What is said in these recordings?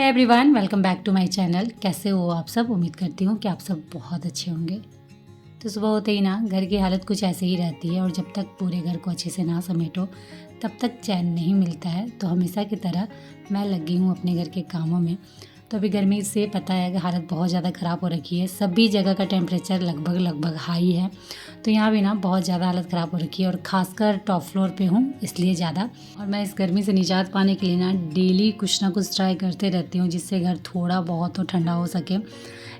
Hi everyone, welcome back to my channel. कैसे हो आप सब? उम्मीद करती हूँ कि आप सब बहुत अच्छे होंगे। तो सुबह होते ही ना घर की हालत कुछ ऐसे ही रहती है और जब तक पूरे घर को अच्छे से ना समेटो तब तक चैन नहीं मिलता है। तो हमेशा की तरह मैं लगी हूँ अपने घर के कामों में। तो अभी गर्मी से पता है कि हालत बहुत ज़्यादा ख़राब हो रखी है। सभी जगह का टेम्परेचर लगभग हाई है। तो यहाँ भी ना बहुत ज़्यादा हालत ख़राब हो रखी है और ख़ासकर टॉप फ्लोर पे हूँ इसलिए ज़्यादा। और मैं इस गर्मी से निजात पाने के लिए ना डेली कुछ ना कुछ ट्राई करते रहती हूँ जिससे घर थोड़ा बहुत तो ठंडा हो सके।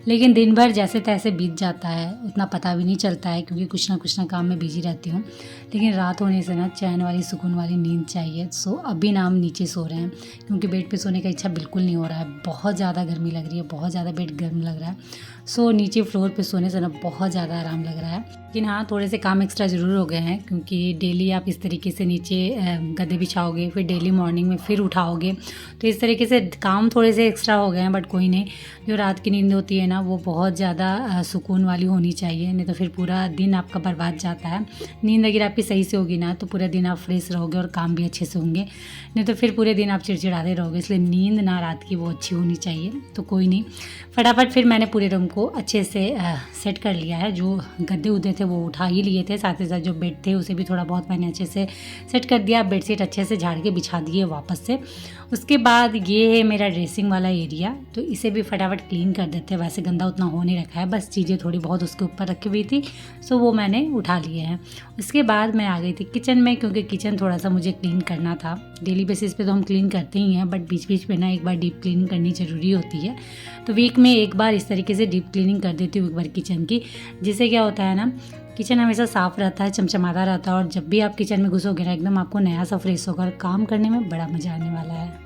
लेकिन दिन भर जैसे तैसे बीत जाता है, उतना पता भी नहीं चलता है क्योंकि कुछ ना काम में बिजी रहती हूँ। लेकिन रात होने से ना चैन वाली सुकून वाली नींद चाहिए। सो अभी ना हम नीचे सो रहे हैं क्योंकि बेड पे सोने का इच्छा बिल्कुल नहीं हो रहा है। बहुत ज़्यादा गर्मी लग रही है, बहुत ज़्यादा बेड गर्म लग रहा है। सो नीचे फ्लोर पे सोने से ना बहुत ज़्यादा आराम लग रहा है। लेकिन हाँ, थोड़े से काम एक्स्ट्रा ज़रूर हो गए हैं क्योंकि डेली आप इस तरीके से नीचे गद्दे बिछाओगे, फिर डेली मॉर्निंग में फिर उठाओगे, तो इस तरीके से काम थोड़े से एक्स्ट्रा हो गए हैं। बट कोई नहीं, जो रात की नींद होती है ना वो बहुत ज़्यादा सुकून वाली होनी चाहिए, नहीं तो फिर पूरा दिन आपका बर्बाद जाता है। नींद अगर आपकी सही से होगी ना तो पूरा दिन आप फ्रेश रहोगे और काम भी अच्छे से होंगे, नहीं तो फिर पूरे दिन आप चिड़चिड़ाते रहोगे। इसलिए नींद ना रात की वो अच्छी होनी चाहिए। तो कोई नहीं, फटाफट फिर मैंने पूरे रूम को अच्छे से सेट कर लिया है। जो गद्दे उद्दे थे वो उठा ही लिए थे, साथ ही साथ जो बेड थे उसे भी थोड़ा बहुत मैंने अच्छे से सेट कर दिया। बेडशीट अच्छे से झाड़ के बिछा दिए वापस से। उसके बाद ये है मेरा ड्रेसिंग वाला एरिया, तो इसे भी फटाफट क्लीन कर देते हैं। वैसे गंदा उतना हो नहीं रखा है, बस चीज़ें थोड़ी बहुत उसके ऊपर रखी हुई थी, सो वो मैंने उठा लिए हैं। उसके बाद मैं आ गई थी किचन में क्योंकि किचन थोड़ा सा मुझे क्लीन करना था। डेली बेसिस पे तो हम क्लीन करते ही हैं, बट बीच बीच में ना एक बार डीप क्लीनिंग करनी ज़रूरी होती है। तो वीक में एक बार इस तरीके से डीप क्लीनिंग कर देती हूँ एक बार किचन की, जिससे क्या होता है ना, किचन हमेशा साफ़ रहता है, चमचमाता रहता है और जब भी आप किचन में घुसोगे ना एकदम आपको नया सा फ्रेश होकर काम करने में बड़ा मज़ा आने वाला है।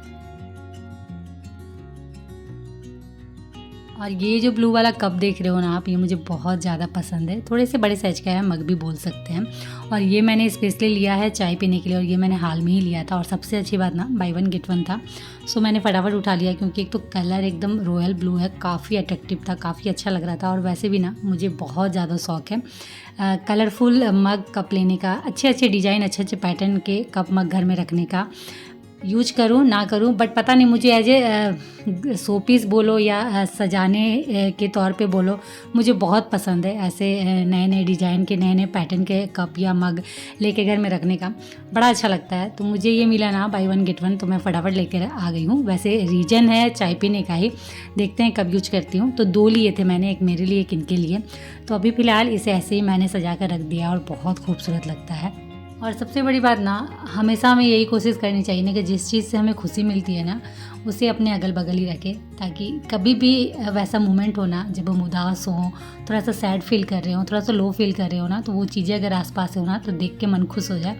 और ये जो ब्लू वाला कप देख रहे हो ना आप, ये मुझे बहुत ज़्यादा पसंद है। थोड़े से बड़े साइज का है, मग भी बोल सकते हैं। और ये मैंने स्पेशली लिया है चाय पीने के लिए, और ये मैंने हाल में ही लिया था। और सबसे अच्छी बात ना, बाय वन गेट वन था। सो मैंने फटाफट उठा लिया क्योंकि एक तो कलर एकदम रॉयल ब्लू है, काफ़ी अट्रैक्टिव था, काफ़ी अच्छा लग रहा था। और वैसे भी ना मुझे बहुत ज़्यादा शौक है कलरफुल मग कप लेने का, अच्छे अच्छे डिज़ाइन, अच्छे अच्छे पैटर्न के कप मग घर में रखने का। यूज करूँ ना करूँ बट पता नहीं, मुझे एज ए शो पीस बोलो या सजाने के तौर पे बोलो, मुझे बहुत पसंद है ऐसे नए नए डिज़ाइन के, नए नए पैटर्न के कप या मग लेके घर में रखने का, बड़ा अच्छा लगता है। तो मुझे ये मिला ना बाय वन गेट वन, तो मैं फटाफट लेकर आ गई हूँ। वैसे रीजन है चाय पीने का ही, देखते हैं कब यूज करती हूँ। तो 2 लिए थे मैंने, एक मेरे लिए एक इनके लिए। तो अभी फ़िलहाल इसे ऐसे ही मैंने सजा कर रख दिया और बहुत खूबसूरत लगता है। और सबसे बड़ी बात ना, हमेशा हमें यही कोशिश करनी चाहिए ना कि जिस चीज़ से हमें खुशी मिलती है ना उसे अपने अगल बगल ही रखें, ताकि कभी भी वैसा मोमेंट हो ना जब हम उदास हों, थोड़ा सा सैड फील कर रहे हो, थोड़ा सा लो फील कर रहे हो ना, तो वो चीज़ें अगर आसपास हो ना तो देख के मन खुश हो जाए।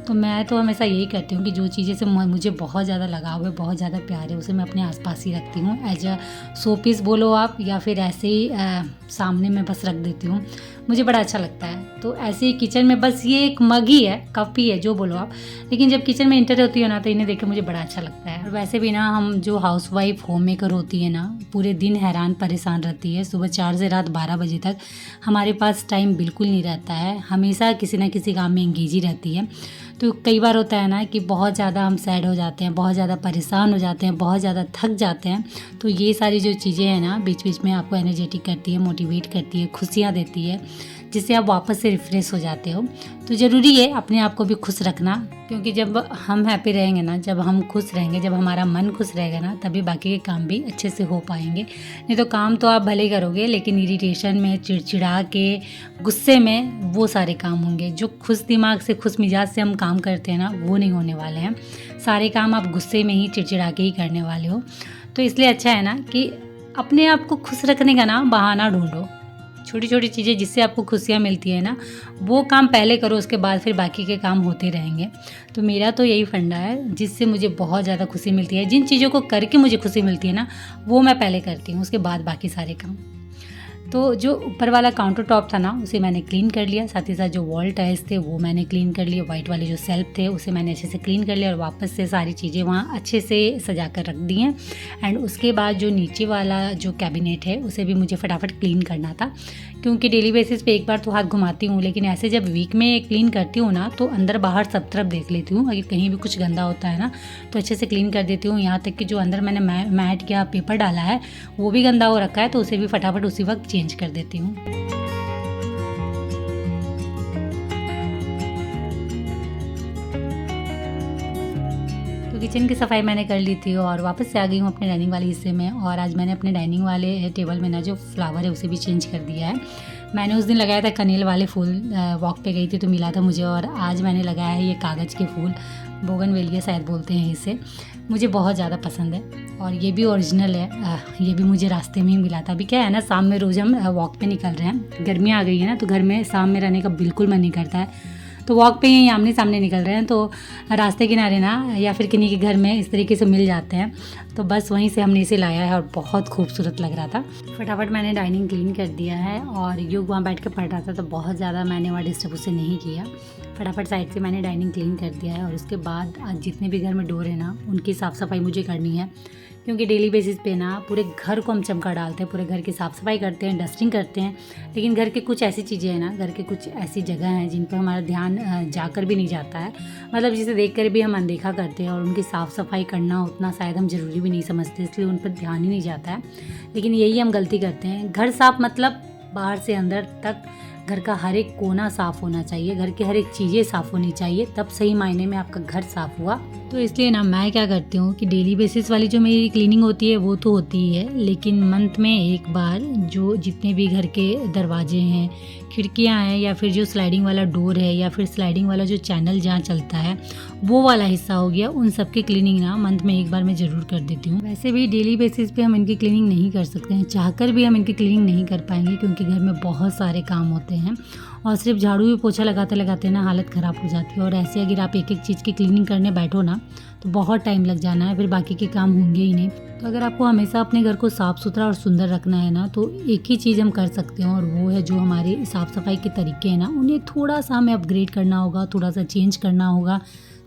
तो मैं तो हमेशा यही करती हूँ कि जो चीज़ें से मुझे बहुत ज़्यादा लगाव है, बहुत ज़्यादा प्यार है, उसे मैं अपने आसपास ही रखती हूँ। एज अ शो पीस बोलो आप, या फिर ऐसे ही सामने में बस रख देती हूँ, मुझे बड़ा अच्छा लगता है। तो ऐसे ही किचन में बस ये एक मग ही है, कप ही है, जो बोलो आप, लेकिन जब किचन में इंटर होती हो ना तो इन्हें देख के मुझे बड़ा अच्छा लगता है। और वैसे भी ना हम जो हाउसवाइफ होम मेकर होती है ना, पूरे दिन हैरान परेशान रहती है। सुबह 4 से रात 12 बजे तक हमारे पास टाइम बिल्कुल नहीं रहता है, हमेशा किसी ना किसी काम में एंगेज ही रहती है। तो कई बार होता है ना कि बहुत ज़्यादा हम सैड हो जाते हैं, बहुत ज़्यादा परेशान हो जाते हैं, बहुत ज़्यादा थक जाते हैं। तो ये सारी जो चीज़ें हैं ना बीच बीच में आपको एनर्जेटिक करती है, मोटिवेट करती है, खुशियाँ देती है, जिससे आप वापस से रिफ़्रेश हो जाते हो। तो ज़रूरी है अपने आप को भी खुश रखना, क्योंकि जब हम हैप्पी रहेंगे ना, जब हम खुश रहेंगे, जब हमारा मन खुश रहेगा ना, तभी बाकी के काम भी अच्छे से हो पाएंगे। नहीं तो काम तो आप भले करोगे लेकिन इरिटेशन में, चिड़चिड़ा के, गुस्से में वो सारे काम होंगे। जो खुश दिमाग से, खुश मिजाज से हम काम करते हैं ना, वो नहीं होने वाले हैं। सारे काम आप गुस्से में ही, चिड़चिड़ा के ही करने वाले हो। तो इसलिए अच्छा है ना कि अपने आप को खुश रखने का ना बहाना ढूंढो। छोटी छोटी चीज़ें जिससे आपको खुशियाँ मिलती है ना, वो काम पहले करो, उसके बाद फिर बाकी के काम होते रहेंगे। तो मेरा तो यही फंडा है, जिससे मुझे बहुत ज़्यादा खुशी मिलती है। जिन चीज़ों को करके मुझे खुशी मिलती है ना, वो मैं पहले करती हूँ, उसके बाद बाकी सारे काम। तो जो ऊपर वाला काउंटर टॉप था ना उसे मैंने क्लीन कर लिया, साथ ही साथ जो वॉल टाइल्स थे वो मैंने क्लीन कर लिए, वाइट वाले जो सेल्फ थे उसे मैंने अच्छे से क्लीन कर लिया और वापस से सारी चीज़ें वहाँ अच्छे से सजा कर रख दी हैं। एंड उसके बाद जो नीचे वाला जो कैबिनेट है उसे भी मुझे फटाफट क्लीन करना था, क्योंकि डेली बेसिस पे एक बार तो हाथ घुमाती हूँ, लेकिन ऐसे जब वीक में क्लीन करती हूँ ना तो अंदर बाहर सब तरफ देख लेती हूँ, अगर कहीं भी कुछ गंदा होता है ना तो अच्छे से क्लीन कर देती हूँ। यहाँ तक कि जो अंदर मैंने मैट या पेपर डाला है वो भी गंदा हो रखा है, तो उसे भी फटाफट उसी वक्त चेंज कर देती हूँ। तो किचन की सफाई मैंने कर ली थी और वापस से आ गई हूँ अपने डाइनिंग वाले हिस्से में। और आज मैंने अपने डाइनिंग वाले टेबल में ना जो फ्लावर है उसे भी चेंज कर दिया है। मैंने उस दिन लगाया था कनेल वाले फूल, वॉक पे गई थी तो मिला था मुझे, और आज मैंने लगाया है ये कागज़ के फूल, बोगनवेलिया शायद बोलते हैं इसे। मुझे बहुत ज़्यादा पसंद है और ये भी ओरिजिनल है, ये भी मुझे रास्ते में ही मिला था। अभी क्या है ना, शाम में रोज़ हम वॉक पे निकल रहे हैं, गर्मी आ गई है ना तो घर में शाम में रहने का बिल्कुल मन नहीं करता है, तो वॉक पे ही आमने सामने निकल रहे हैं, तो रास्ते किनारे ना या फिर किन्हीं के घर में इस तरीके से मिल जाते हैं, तो बस वहीं से हमने इसे लाया है और बहुत खूबसूरत लग रहा था। फटाफट मैंने डाइनिंग क्लीन कर दिया है और युग वहाँ बैठ के पढ़ रहा था तो बहुत ज़्यादा मैंने वहाँ डिस्टर्ब उसे नहीं किया। फटाफट साइड से मैंने डाइनिंग क्लीन कर दिया है और उसके बाद आज जितने भी घर में डोर है ना उनकी साफ़ सफाई मुझे करनी है, क्योंकि डेली बेसिस पे ना पूरे घर को हम चमका डालते हैं, पूरे घर की साफ़ सफाई करते हैं, डस्टिंग करते हैं, लेकिन घर के कुछ ऐसी चीज़ें हैं ना, घर के कुछ ऐसी जगह हैं जिन पर हमारा ध्यान जाकर भी नहीं जाता है, मतलब जिसे देख कर भी हम अनदेखा करते हैं और उनकी साफ़ सफाई करना उतना शायद हम ज़रूरी भी नहीं समझते, इसलिए उन पर ध्यान ही नहीं जाता है। लेकिन यही हम गलती करते हैं। घर साफ़ मतलब बाहर से अंदर तक घर का हर एक कोना साफ़ होना चाहिए, घर की हर एक चीज़ें साफ़ होनी चाहिए, तब सही मायने में आपका घर साफ़ हुआ। तो इसलिए ना मैं क्या करती हूँ कि डेली बेसिस वाली जो मेरी क्लीनिंग होती है वो तो होती ही है, लेकिन मंथ में एक बार जो जितने भी घर के दरवाजे हैं, खिड़कियाँ हैं, या फिर जो स्लाइडिंग वाला डोर है, या फिर स्लाइडिंग वाला जो चैनल जहाँ चलता है वो वाला हिस्सा हो गया, उन सब की क्लीनिंग ना मंथ में एक बार मैं ज़रूर कर देती हूँ। वैसे भी डेली बेसिस पे हम इनकी क्लीनिंग नहीं कर सकते हैं, चाहकर भी हम इनकी क्लीनिंग नहीं कर पाएंगे, क्योंकि घर में बहुत सारे काम होते हैं और सिर्फ झाड़ू भी पोछा लगाते लगाते ना हालत ख़राब हो जाती है। और ऐसे अगर आप एक एक चीज़ की क्लीनिंग करने बैठो ना तो बहुत टाइम लग जाना है, फिर बाकी के काम होंगे ही नहीं। तो अगर आपको हमेशा अपने घर को साफ़ सुथरा और सुंदर रखना है ना तो एक ही चीज़ हम कर सकते हैं, और वो है जो हमारे साफ़ सफाई के तरीके हैं ना उन्हें थोड़ा सा हमें अपग्रेड करना होगा, थोड़ा सा चेंज करना होगा।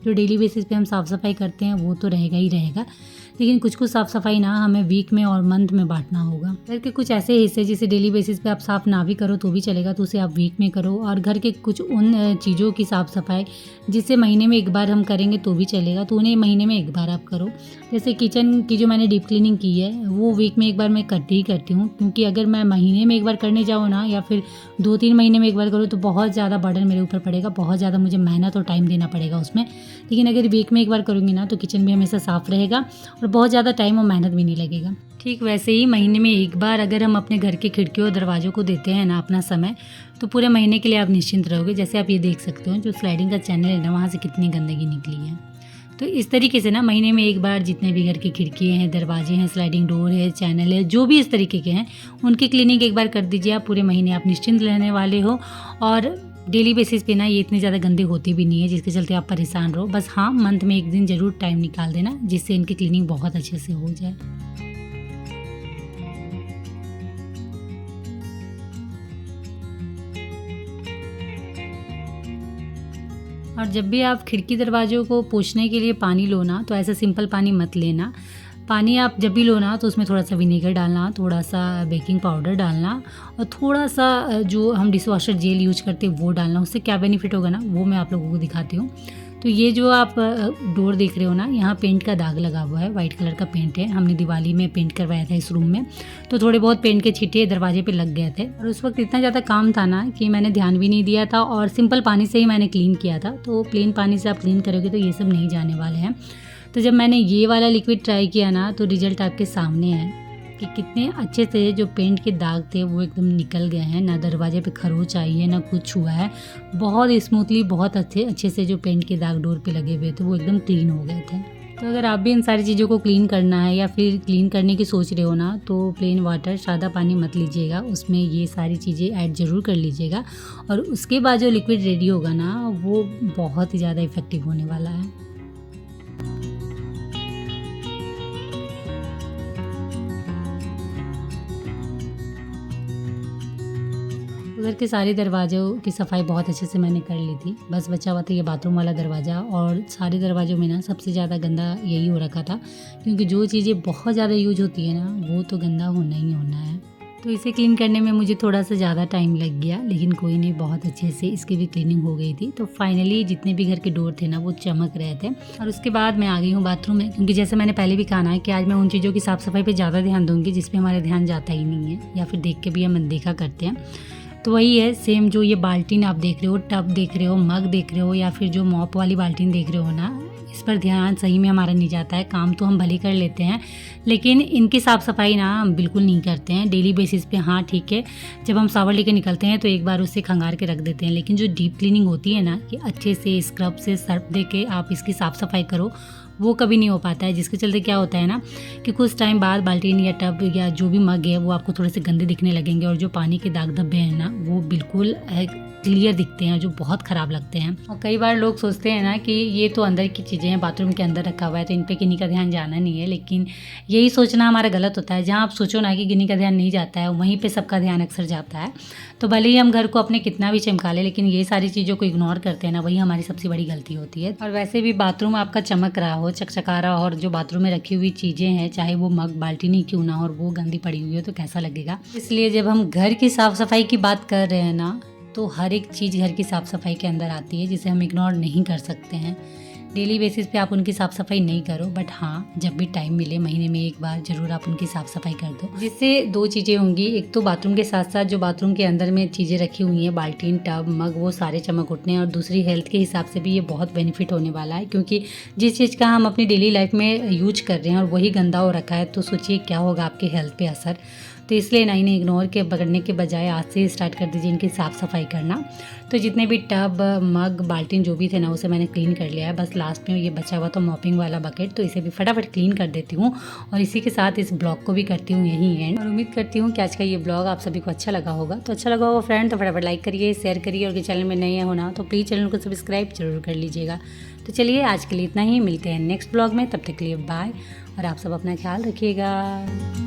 जो डेली बेसिस पे हम साफ़ सफाई करते हैं वो तो रहेगा ही रहेगा, लेकिन कुछ साफ़ सफाई ना हमें वीक में और मंथ में बांटना होगा। घर के कुछ ऐसे हिस्से जिसे डेली बेसिस पे आप साफ़ ना भी करो तो भी चलेगा, तो उसे आप वीक में करो। और घर के कुछ उन चीज़ों की साफ़ सफाई जिसे महीने में एक बार हम करेंगे तो भी चलेगा, तो उन्हें महीने में एक बार आप करो। जैसे किचन की जो मैंने डीप क्लीनिंग की है वो वीक में एक बार मैं करती ही करती हूँ, क्योंकि अगर मैं महीने में एक बार करने जाऊँ ना या फिर 2-3 महीने में एक बार करूँ तो बहुत ज़्यादा बर्डन मेरे ऊपर पड़ेगा, बहुत ज़्यादा मुझे मेहनत और टाइम देना पड़ेगा उसमें। लेकिन अगर वीक में एक बार करूँगी ना तो किचन भी हमेशा साफ़ रहेगा और बहुत ज़्यादा टाइम और मेहनत भी नहीं लगेगा। ठीक वैसे ही महीने में एक बार अगर हम अपने घर के खिड़कियों और दरवाज़ों को देते हैं ना अपना समय, तो पूरे महीने के लिए आप निश्चिंत रहोगे। जैसे आप ये देख सकते हो जो स्लाइडिंग का चैनल है ना वहाँ से कितनी गंदगी निकली है। तो इस तरीके से ना महीने में एक बार जितने भी घर की खिड़कियाँ हैं, दरवाजे हैं, स्लाइडिंग डोर है, चैनल है, जो भी इस तरीके के हैं उनकी क्लीनिंग एक बार कर दीजिए। आप पूरे महीने आप निश्चिंत रहने वाले हो और डेली बेसिस पे ना ये इतने ज़्यादा गंदे होते भी नहीं है जिसके चलते आप परेशान रहो। बस हाँ, मंथ में एक दिन ज़रूर टाइम निकाल देना जिससे इनकी क्लीनिंग बहुत अच्छे से हो जाए। और जब भी आप खिड़की दरवाज़ों को पोंछने के लिए पानी लो ना तो ऐसा सिंपल पानी मत लेना। पानी आप जब भी लो ना तो उसमें थोड़ा सा विनेगर डालना, थोड़ा सा बेकिंग पाउडर डालना और थोड़ा सा जो हम डिश वॉशर जेल यूज करते हैं वो डालना। उससे क्या बेनिफिट होगा ना वो मैं आप लोगों को दिखाती हूँ। तो ये जो आप डोर देख रहे हो ना, यहाँ पेंट का दाग लगा हुआ है, वाइट कलर का पेंट है। हमने दिवाली में पेंट करवाया था इस रूम में, तो थोड़े बहुत पेंट के छींटे दरवाजे पे लग गए थे और उस वक्त इतना ज़्यादा काम था ना कि मैंने ध्यान भी नहीं दिया था और सिंपल पानी से ही मैंने क्लीन किया था। तो प्लेन पानी से आप क्लीन करोगे तो ये सब नहीं जाने वाले हैं। तो जब मैंने ये वाला लिक्विड ट्राई किया ना तो रिजल्ट आपके सामने है कि कितने अच्छे से जो पेंट के दाग थे वो एकदम निकल गए हैं, ना दरवाजे पे खरोच आई है ना कुछ हुआ है। बहुत स्मूथली, बहुत अच्छे से जो पेंट के दाग डोर पे लगे हुए थे वो एकदम क्लीन हो गए थे। तो अगर आप भी इन सारी चीज़ों को क्लीन करना है या फिर क्लीन करने की सोच रहे हो ना तो प्लेन वाटर, सादा पानी मत लीजिएगा, उसमें ये सारी चीज़ें ऐड ज़रूर कर लीजिएगा और उसके बाद जो लिक्विड रेडी होगा ना वो बहुत ही ज़्यादा इफ़ेक्टिव होने वाला है। घर के सारे दरवाज़ों की सफाई बहुत अच्छे से मैंने कर ली थी। बस बचा हुआ था ये बाथरूम वाला दरवाज़ा, और सारे दरवाज़ों में ना सबसे ज़्यादा गंदा यही हो रखा था, क्योंकि जो चीज़ें बहुत ज़्यादा यूज होती है ना वो तो गंदा होना ही होना है। तो इसे क्लीन करने में मुझे थोड़ा सा ज़्यादा टाइम लग गया, लेकिन कोई नहीं, बहुत अच्छे से इसकी भी क्लीनिंग हो गई थी। तो फाइनली जितने भी घर के डोर थे ना वो चमक रहे थे। और उसके बाद मैं आ गई हूँ बाथरूम में, क्योंकि जैसे मैंने पहले भी कहा ना कि आज मैं उन चीज़ों की साफ़ सफाई पे ज़्यादा ध्यान दूँगी जिस पे हमारा ध्यान जाता ही नहीं है, या फिर देख के भी हम अनदेखा करते हैं। तो वही है सेम, जो ये बाल्टीन आप देख रहे हो, टब देख रहे हो, मग देख रहे हो, या फिर जो मॉप वाली बाल्टीन देख रहे हो ना, इस पर ध्यान सही में हमारा नहीं जाता है। काम तो हम भले कर लेते हैं, लेकिन इनकी साफ़ सफाई ना हम बिल्कुल नहीं करते हैं डेली बेसिस पे। हाँ ठीक है, जब हम शावर लेके निकलते हैं तो एक बार उसे खंगार के रख देते हैं, लेकिन जो डीप क्लीनिंग होती है ना, कि अच्छे से स्क्रब से सर्फ दे के आप इसकी साफ़ सफाई करो, वो कभी नहीं हो पाता है। जिसके चलते क्या होता है ना कि कुछ टाइम बाद बाल्टीन या टब या जो भी मग है वो आपको थोड़े से गंदे दिखने लगेंगे, और जो पानी के दाग धब्बे हैं ना वो बिल्कुल क्लियर दिखते हैं, जो बहुत ख़राब लगते हैं। और कई बार लोग सोचते हैं ना कि ये तो अंदर की चीज़ें हैं, बाथरूम के अंदर रखा हुआ है, तो इन पे किन्हीं का ध्यान जाना नहीं है, लेकिन यही सोचना हमारा गलत होता है। जहाँ आप सोचो ना कि किन्हीं का ध्यान नहीं जाता है, वहीं पे सबका ध्यान अक्सर जाता है। तो भले ही हम घर को अपने कितना भी चमका लें, लेकिन ये सारी चीज़ों को इग्नोर करते हैं ना, वही हमारी सबसे बड़ी गलती होती है। और वैसे भी बाथरूम आपका चमक रहा हो, चकचका रहा हो, और जो बाथरूम में रखी हुई चीज़ें हैं, चाहे वो मग बाल्टी नहीं क्यों ना हो, और वो गंदी पड़ी हुई हो, तो कैसा लगेगा। इसलिए जब हम घर की साफ़ सफाई की बात कर रहे हैं ना, तो हर एक चीज़ घर की साफ़ सफाई के अंदर आती है, जिसे हम इग्नोर नहीं कर सकते हैं। डेली बेसिस पे आप उनकी साफ़ सफाई नहीं करो, बट हाँ जब भी टाइम मिले महीने में एक बार ज़रूर आप उनकी साफ़ सफाई कर दो। जिससे दो चीज़ें होंगी, एक तो बाथरूम के साथ साथ जो बाथरूम के अंदर में चीज़ें रखी हुई हैं, बाल्टीन टब मग, वो सारे चमक उठने हैं, और दूसरी हेल्थ के हिसाब से भी ये बहुत बेनिफिट होने वाला है, क्योंकि जिस चीज़ का हम अपनी डेली लाइफ में यूज कर रहे हैं और वही गंदा हो रखा है, तो सोचिए क्या होगा आपकी हेल्थ पे असर। तो इसलिए ना इन्हें इग्नोर के पकड़ने के बजाय आज से स्टार्ट कर दीजिए इनकी साफ़ सफाई करना। तो जितने भी टब मग बाल्टीन जो भी थे ना, उसे मैंने क्लीन कर लिया है। बस लास्ट में ये बचा हुआ तो मॉपिंग वाला बकेट, तो इसे भी फटाफट क्लीन कर देती हूँ, और इसी के साथ इस ब्लॉग को भी करती हूँ यहीं एंड। और उम्मीद करती हूँ कि आज का ये ब्लॉग आप सभी को अच्छा लगा होगा। तो अच्छा लगा होगा फ्रेंड तो फटाफट लाइक करिए, शेयर करिए, और चैनल में नए होना तो प्लीज़ चैनल को सब्सक्राइब जरूर कर लीजिएगा। तो चलिए आज के लिए इतना ही, मिलते हैं नेक्स्ट ब्लॉग में, तब तक के लिए बाय, और आप सब अपना ख्याल रखिएगा।